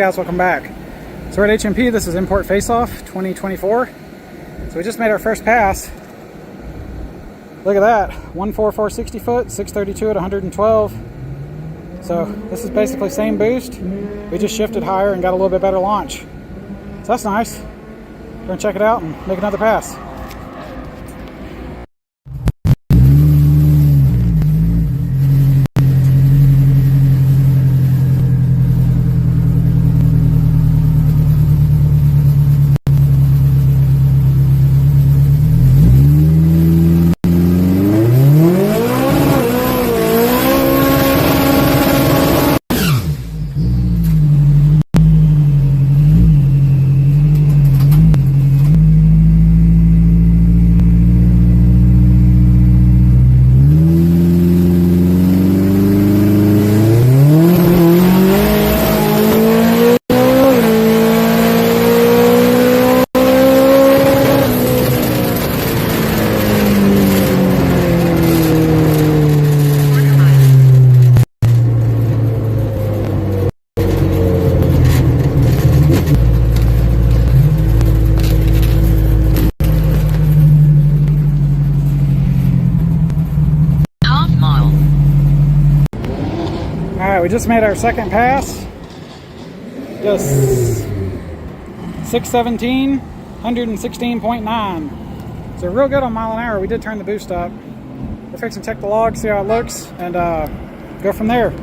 guys, welcome back. So we're at HMP. This is Import Face Off 2024. So we just made our first pass. Look at that, 14460 foot, 632 at 112. So this is basically same boost. We just shifted higher and got a little bit better launch. So that's nice. We're gonna check it out and make another pass. Alright, we just made our second pass. Just 617, 116.9. So real good on mile an hour. We did turn the boost up. We're fixing to check the log, see how it looks, and go from there.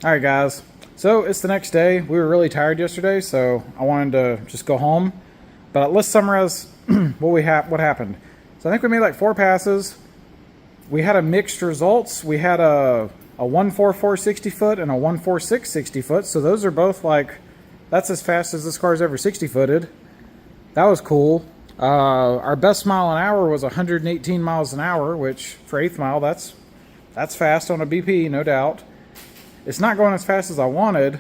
Alright guys, so it's the next day. We were really tired yesterday, so I wanted to just go home. But let's summarize what happened. So I think we made like 4 passes. We had a mixed results. We had a 144 60 foot and a 146 60 foot. So those are both like, that's as fast as this car's ever 60 footed. That was cool. Our best mile an hour was 118 miles an hour, which for 8th mile, that's fast on a BP, no doubt. It's not going as fast as I wanted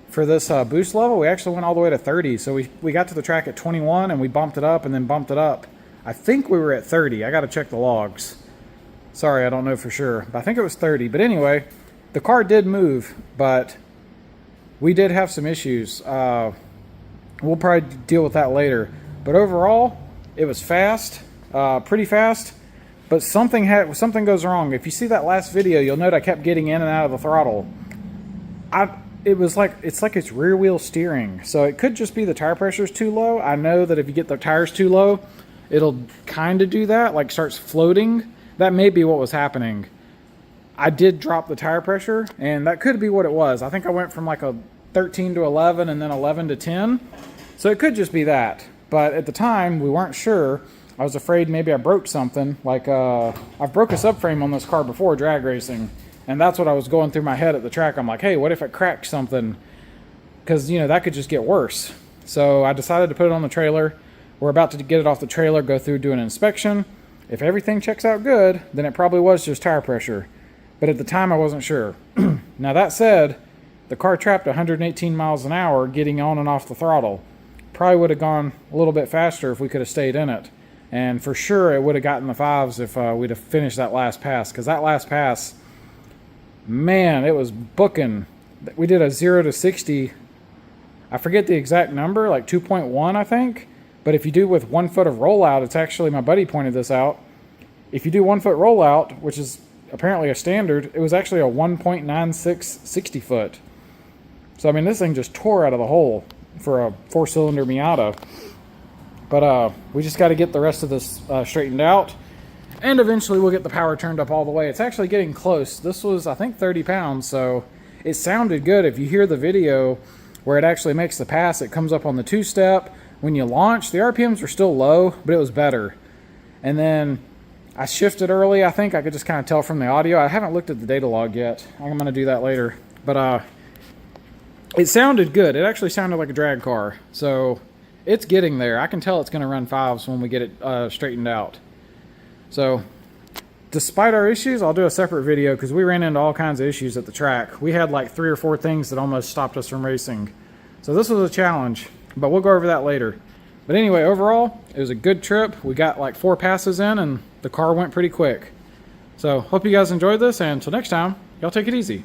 for this boost level. We actually went all the way to 30. So we got to the track at 21 and we bumped it up and then bumped it up. I think we were at 30. I got to check the logs. Sorry, I don't know for sure, but I think it was 30. But anyway, the car did move, but we did have some issues. We'll probably deal with that later. But overall, it was fast, pretty fast. But something goes wrong. If you see that last video, you'll note I kept getting in and out of the throttle. It's like it's rear wheel steering. So it could just be the tire pressure is too low. I know that if you get the tires too low, it'll kind of do that, like starts floating. That may be what was happening. I did drop the tire pressure, and that could be what it was. I think I went from like a 13 to 11 and then 11 to 10. So it could just be that. But at the time, we weren't sure. I was afraid maybe I broke something. Like, I've broke a subframe on this car before drag racing. And that's what I was going through my head at the track. I'm like, hey, what if it cracked something? Because, you know, that could just get worse. So I decided to put it on the trailer. We're about to get it off the trailer, go through, do an inspection. If everything checks out good, then it probably was just tire pressure. But at the time, I wasn't sure. Now, that said, the car trapped 118 miles an hour getting on and off the throttle. Probably would have gone a little bit faster if we could have stayed in it. And for sure, it would have gotten the 5s if we'd have finished that last pass. Because that last pass, man, it was booking. We did a 0 to 60. I forget the exact number, like 2.1, I think. But if you do with 1 foot of rollout, it's actually, my buddy pointed this out. If you do 1 foot rollout, which is apparently a standard, it was actually a 1.96 60 foot. So, I mean, this thing just tore out of the hole for a 4-cylinder Miata. But we just got to get the rest of this straightened out. And eventually we'll get the power turned up all the way. It's actually getting close. This was, I think, 30 pounds. So it sounded good. If you hear the video where it actually makes the pass, it comes up on the 2-step. When you launch, the RPMs were still low, but it was better. And then I shifted early. I think I could just kind of tell from the audio. I haven't looked at the data log yet. I'm going to do that later. But it sounded good. It actually sounded like a drag car. So it's getting there. I can tell it's going to run 5s when we get it straightened out. So despite our issues, I'll do a separate video because we ran into all kinds of issues at the track. We had like 3 or 4 things that almost stopped us from racing. So this was a challenge, but we'll go over that later. But anyway, overall, it was a good trip. We got like 4 passes in and the car went pretty quick. So hope you guys enjoyed this, and until next time, y'all take it easy.